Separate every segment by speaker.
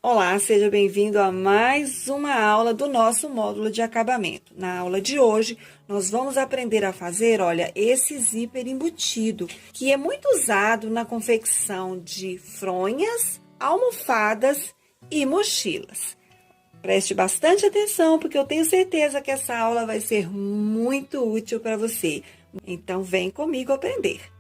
Speaker 1: Olá, seja bem-vindo a mais uma aula do nosso módulo de acabamento. Na aula de hoje, nós vamos aprender a fazer, olha, esse zíper embutido, que é muito usado na confecção de fronhas, almofadas e mochilas. Preste bastante atenção, porque eu tenho certeza que essa aula vai ser muito útil para você. Então, vem comigo aprender.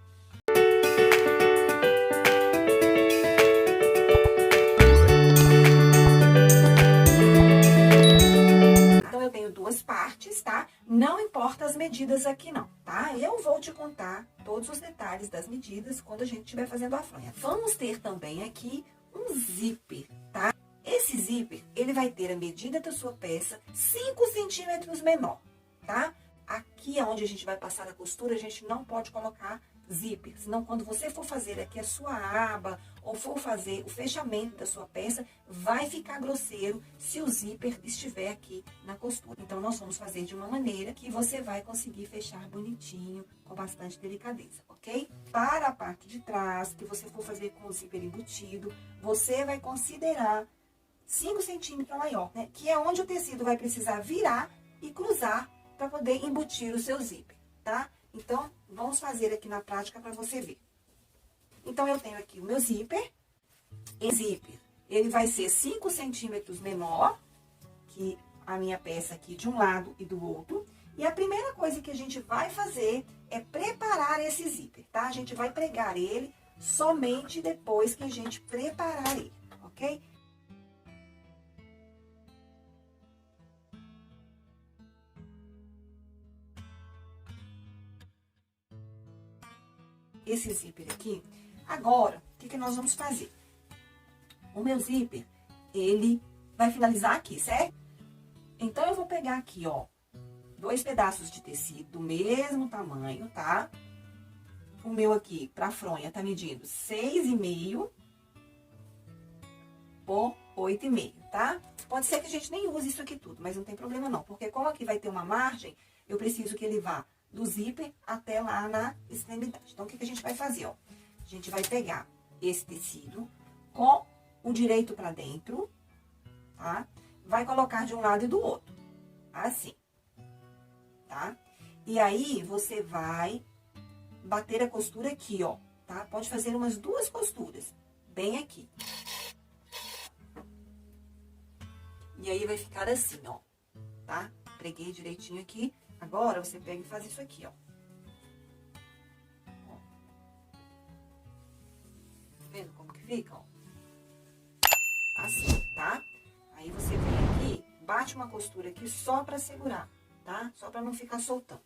Speaker 1: Duas partes, tá? Não importa as medidas aqui não, tá? Eu vou te contar todos os detalhes das medidas quando a gente estiver fazendo a fronha. Vamos ter também aqui um zíper, tá? Esse zíper, ele vai ter a medida da sua peça 5 centímetros menor, tá? Aqui é onde a gente vai passar a costura, a gente não pode colocar zíper, senão quando você for fazer aqui a sua aba ou for fazer o fechamento da sua peça, vai ficar grosseiro se o zíper estiver aqui na costura. Então, nós vamos fazer de uma maneira que você vai conseguir fechar bonitinho, com bastante delicadeza, ok? Para a parte de trás, que você for fazer com o zíper embutido, você vai considerar 5 centímetros maior, né? Que é onde o tecido vai precisar virar e cruzar para poder embutir o seu zíper, tá? Então, vamos fazer aqui na prática para você ver. Então, eu tenho aqui o meu zíper. Esse zíper, ele vai ser 5 centímetros menor que a minha peça aqui de um lado e do outro. E a primeira coisa que a gente vai fazer é preparar esse zíper, tá? A gente vai pregar ele somente depois que a gente preparar ele, ok? Esse zíper aqui. Agora, o que nós vamos fazer? O meu zíper, ele vai finalizar aqui, certo? Então, eu vou pegar aqui, ó, 2 pedaços de tecido do mesmo tamanho, tá? O meu aqui, pra fronha, tá medindo 6,5 por 8,5, tá? Pode ser que a gente nem use isso aqui tudo, mas não tem problema não, porque como aqui vai ter uma margem, eu preciso que ele vá do zíper até lá na extremidade. Então, o que a gente vai fazer, ó? A gente vai pegar esse tecido com o direito pra dentro, tá? Vai colocar de um lado e do outro, assim, tá? E aí, você vai bater a costura aqui, ó, tá? Pode fazer umas 2 costuras, bem aqui. E aí, vai ficar assim, ó, tá? Preguei direitinho aqui. Agora, você pega e faz isso aqui, ó. Tá vendo como que fica, ó? Assim, tá? Aí, você vem aqui, bate uma costura aqui só pra segurar, tá? Só pra não ficar soltando.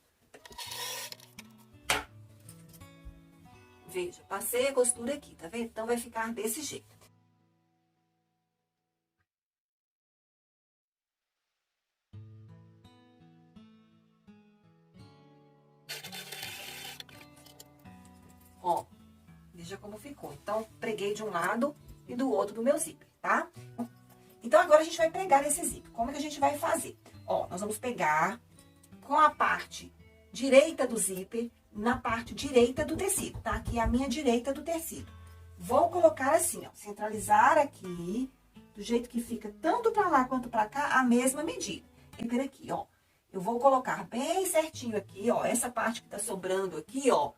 Speaker 1: Veja, passei a costura aqui, tá vendo? Então, vai ficar desse jeito. Ó, veja como ficou. Então, preguei de um lado e do outro do meu zíper, tá? Então, agora a gente vai pregar esse zíper. Como é que a gente vai fazer? Ó, nós vamos pegar com a parte direita do zíper na parte direita do tecido, tá? Aqui é a minha direita do tecido. Vou colocar assim, ó, centralizar aqui, do jeito que fica tanto pra lá quanto pra cá, a mesma medida. E por aqui, ó, eu vou colocar bem certinho aqui, ó, essa parte que tá sobrando aqui, ó,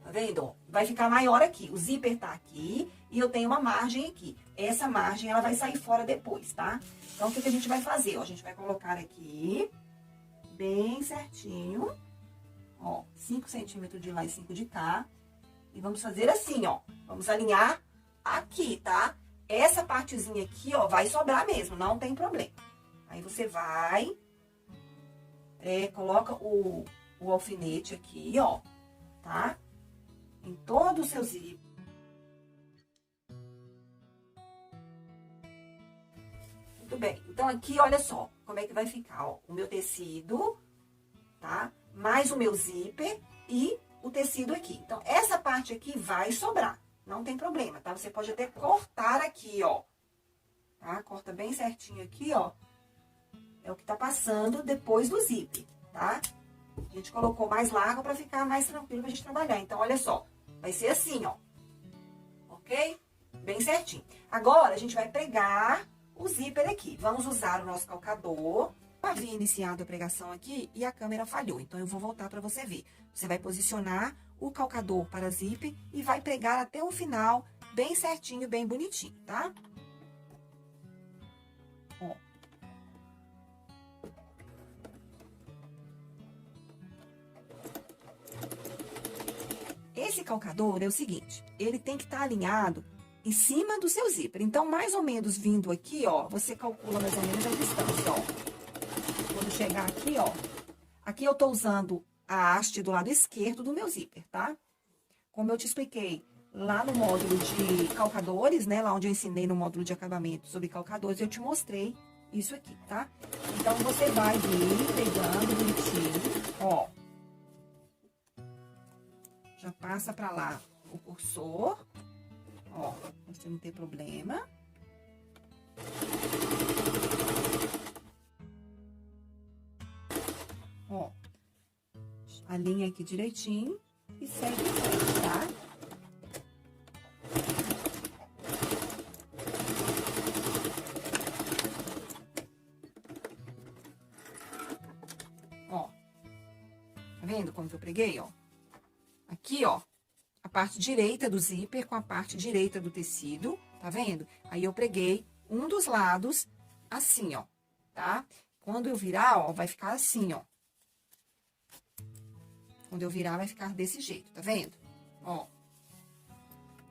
Speaker 1: tá vendo, ó? Vai ficar maior aqui. O zíper tá aqui e eu tenho uma margem aqui. Essa margem, ela vai sair fora depois, tá? Então, o que a gente vai fazer? Ó, a gente vai colocar aqui, bem certinho, ó, 5 centímetros de lá e 5 de cá. E vamos fazer assim, ó. Vamos alinhar aqui, tá? Essa partezinha aqui, ó, vai sobrar mesmo, não tem problema. Aí, você vai, coloca o alfinete aqui, ó, tá? Em todo o seu zíper. Muito bem. Então, aqui, olha só como é que vai ficar, ó. O meu tecido, tá? Mais o meu zíper e o tecido aqui. Então, essa parte aqui vai sobrar. Não tem problema, tá? Você pode até cortar aqui, ó. Tá? Corta bem certinho aqui, ó. É o que tá passando depois do zíper, tá? A gente colocou mais largo pra ficar mais tranquilo pra gente trabalhar. Então, olha só. Vai ser assim, ó. Ok? Bem certinho. Agora, a gente vai pregar o zíper aqui. Vamos usar o nosso calcador. Eu havia iniciado a pregação aqui e a câmera falhou, então eu vou voltar para você ver. Você vai posicionar o calcador para zíper e vai pregar até o final, bem certinho, bem bonitinho, tá? Ó. Esse calcador é o seguinte, ele tem que estar alinhado em cima do seu zíper. Então, mais ou menos vindo aqui, ó, você calcula mais ou menos a distância, ó. Quando chegar aqui, ó, aqui eu tô usando a haste do lado esquerdo do meu zíper, tá? Como eu te expliquei lá no módulo de calcadores, né, lá onde eu ensinei no módulo de acabamento sobre calcadores, eu te mostrei isso aqui, tá? Então, você vai vir pegando bonitinho, ó. Já passa pra lá o cursor, ó, pra você não ter problema. Ó, alinha aqui direitinho e segue em frente, tá? Ó, tá vendo como que eu preguei, ó? Aqui, ó, a parte direita do zíper com a parte direita do tecido, tá vendo? Aí, eu preguei um dos lados assim, ó, tá? Quando eu virar, ó, vai ficar assim, ó. Quando eu virar, vai ficar desse jeito, tá vendo? Ó.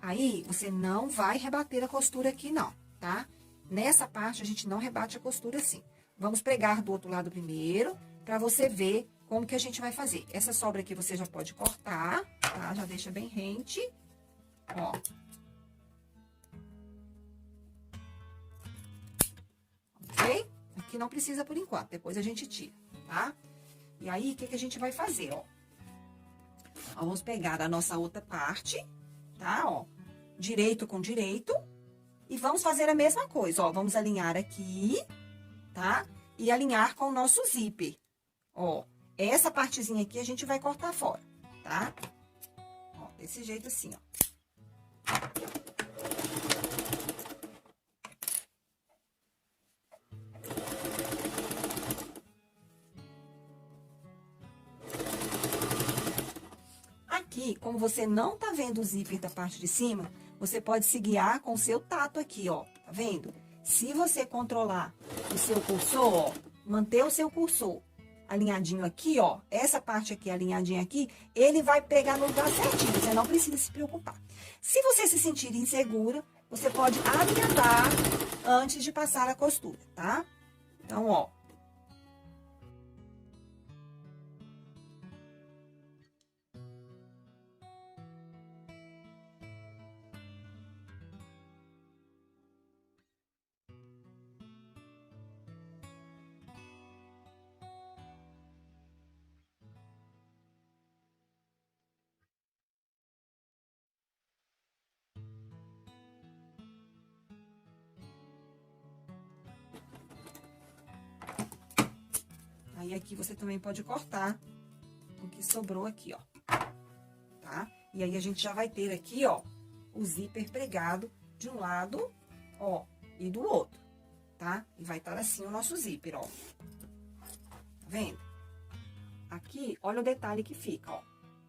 Speaker 1: Aí, você não vai rebater a costura aqui, não, tá? Nessa parte, a gente não rebate a costura assim. Vamos pregar do outro lado primeiro, pra você ver como que a gente vai fazer. Essa sobra aqui você já pode cortar, tá? Já deixa bem rente, ó. Ok? Aqui não precisa por enquanto, depois a gente tira, tá? E aí, o que que a gente vai fazer, ó? Vamos pegar a nossa outra parte, tá? Ó, direito com direito. E vamos fazer a mesma coisa, ó. Vamos alinhar aqui, tá? E alinhar com o nosso zíper. Ó, essa partezinha aqui a gente vai cortar fora, tá? Ó, desse jeito assim, ó. Aqui, como você não tá vendo o zíper da parte de cima, você pode se guiar com o seu tato aqui, ó. Tá vendo? Se você controlar o seu cursor, ó, manter o seu cursor alinhadinho aqui, ó, essa parte aqui alinhadinha aqui, ele vai pegar no lugar certinho, você não precisa se preocupar. Se você se sentir insegura, você pode alinhavar antes de passar a costura, tá? Então, ó. Aí, aqui você também pode cortar o que sobrou aqui, ó, tá? E aí, a gente já vai ter aqui, ó, o zíper pregado de um lado, ó, e do outro, tá? E vai estar assim o nosso zíper, ó. Tá vendo? Aqui, olha o detalhe que fica, ó.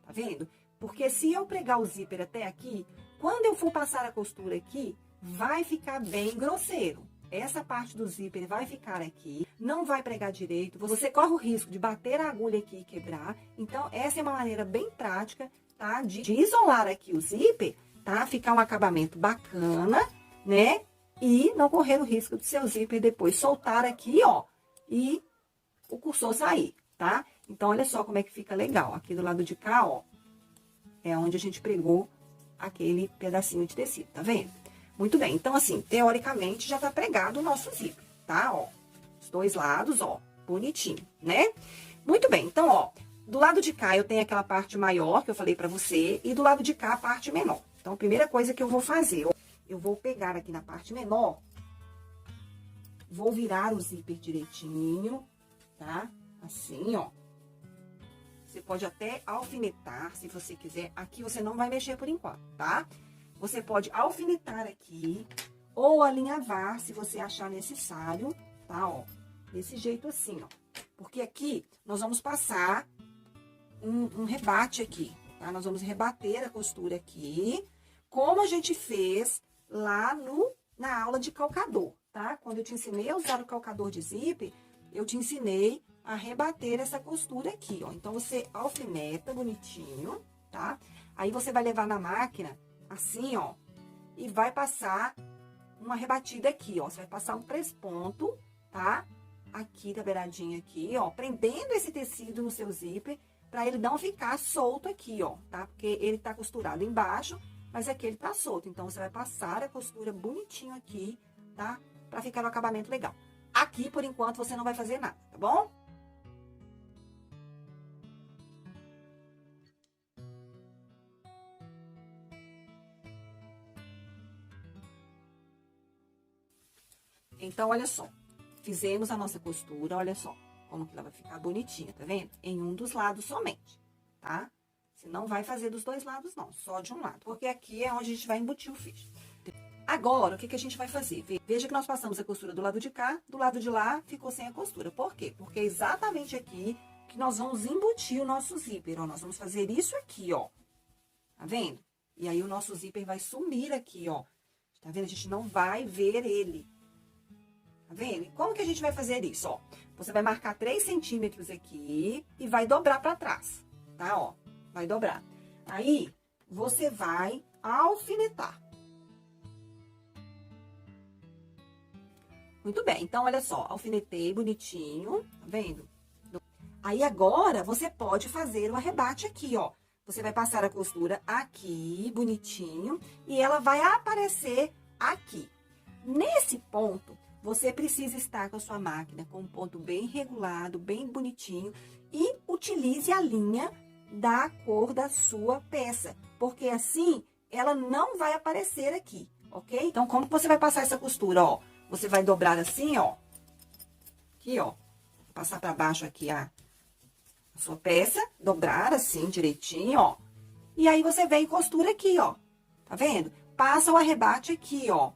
Speaker 1: Tá vendo? Porque se eu pregar o zíper até aqui, quando eu for passar a costura aqui, vai ficar bem grosseiro. Essa parte do zíper vai ficar aqui, não vai pregar direito, você corre o risco de bater a agulha aqui e quebrar. Então, essa é uma maneira bem prática, tá? De isolar aqui o zíper, tá? Ficar um acabamento bacana, né? E não correr o risco do seu zíper depois soltar aqui, ó, e o cursor sair, tá? Então, olha só como é que fica legal. Aqui do lado de cá, ó, é onde a gente pregou aquele pedacinho de tecido, tá vendo? Muito bem, então assim, teoricamente já tá pregado o nosso zíper, tá? Ó, os dois lados, ó, bonitinho, né? Muito bem, então, ó, do lado de cá eu tenho aquela parte maior que eu falei pra você e do lado de cá a parte menor. Então, a primeira coisa que eu vou fazer, ó, eu vou pegar aqui na parte menor, vou virar o zíper direitinho, tá? Assim, ó. Você pode até alfinetar, se você quiser. Aqui você não vai mexer por enquanto, tá? Você pode alfinetar aqui, ou alinhavar, se você achar necessário, tá, ó. Desse jeito assim, ó. Porque aqui nós vamos passar um rebate aqui, tá? Nós vamos rebater a costura aqui, como a gente fez lá na aula de calcador, tá? Quando eu te ensinei a usar o calcador de zíper, eu te ensinei a rebater essa costura aqui, ó. Então, você alfineta bonitinho, tá? Aí, você vai levar na máquina, assim, ó, e vai passar uma rebatida aqui, ó. Você vai passar um 3 pontos, tá? Aqui da beiradinha aqui, ó, prendendo esse tecido no seu zíper, pra ele não ficar solto aqui, ó, tá? Porque ele tá costurado embaixo, mas aqui ele tá solto. Então, você vai passar a costura bonitinho aqui, tá? Pra ficar no acabamento legal. Aqui, por enquanto, você não vai fazer nada, tá bom? Então, olha só. Fizemos a nossa costura, olha só. Como que ela vai ficar bonitinha, tá vendo? Em um dos lados somente, tá? Você não vai fazer dos dois lados, não. Só de um lado. Porque aqui é onde a gente vai embutir o ficho. Agora, o que a gente vai fazer? Veja que nós passamos a costura do lado de cá, do lado de lá ficou sem a costura. Por quê? Porque é exatamente aqui que nós vamos embutir o nosso zíper, ó. Nós vamos fazer isso aqui, ó. Tá vendo? E aí, o nosso zíper vai sumir aqui, ó. Tá vendo? A gente não vai ver ele. Tá vendo? E como que a gente vai fazer isso, ó? Você vai marcar 3 centímetros aqui e vai dobrar pra trás, tá? Ó, vai dobrar. Aí, você vai alfinetar. Muito bem, então, olha só, alfinetei bonitinho, tá vendo? Aí, agora, você pode fazer o arrebate aqui, ó. Você vai passar a costura aqui, bonitinho, e ela vai aparecer aqui. Nesse ponto, você precisa estar com a sua máquina com um ponto bem regulado, bem bonitinho, e utilize a linha da cor da sua peça, porque assim, ela não vai aparecer aqui, ok? Então, como que você vai passar essa costura, ó? Você vai dobrar assim, ó. Aqui, ó. Passar pra baixo aqui a sua peça. Dobrar assim, direitinho, ó. E aí, você vem e costura aqui, ó. Tá vendo? Passa o arrebate aqui, ó.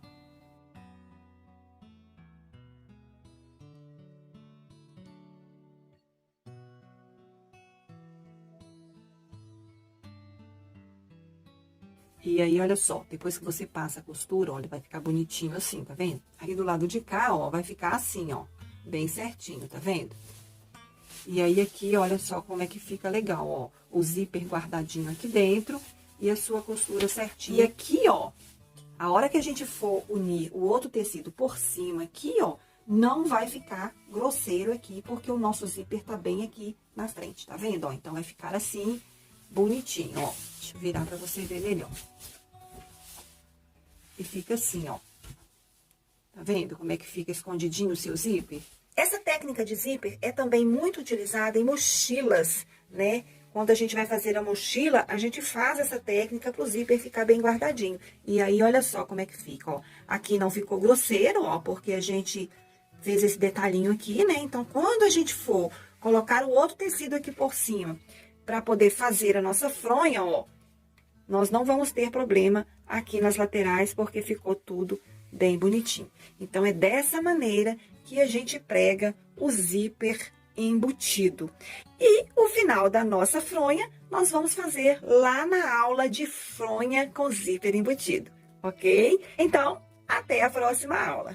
Speaker 1: E aí, olha só, depois que você passa a costura, olha, vai ficar bonitinho assim, tá vendo? Aí, do lado de cá, ó, vai ficar assim, ó, bem certinho, tá vendo? E aí, aqui, olha só como é que fica legal, ó, o zíper guardadinho aqui dentro e a sua costura certinha. E aqui, ó, a hora que a gente for unir o outro tecido por cima aqui, ó, não vai ficar grosseiro aqui, porque o nosso zíper tá bem aqui na frente, tá vendo? Ó, então, vai ficar assim, bonitinho, ó. Deixa eu virar pra você ver melhor. E fica assim, ó. Tá vendo como é que fica escondidinho o seu zíper? Essa técnica de zíper é também muito utilizada em mochilas, né? Quando a gente vai fazer a mochila, a gente faz essa técnica pro zíper ficar bem guardadinho. E aí, olha só como é que fica, ó. Aqui não ficou grosseiro, ó, porque a gente fez esse detalhinho aqui, né? Então, quando a gente for colocar o outro tecido aqui por cima, para poder fazer a nossa fronha, ó, nós não vamos ter problema aqui nas laterais, porque ficou tudo bem bonitinho. Então, é dessa maneira que a gente prega o zíper embutido. E o final da nossa fronha, nós vamos fazer lá na aula de fronha com zíper embutido, ok? Então, até a próxima aula.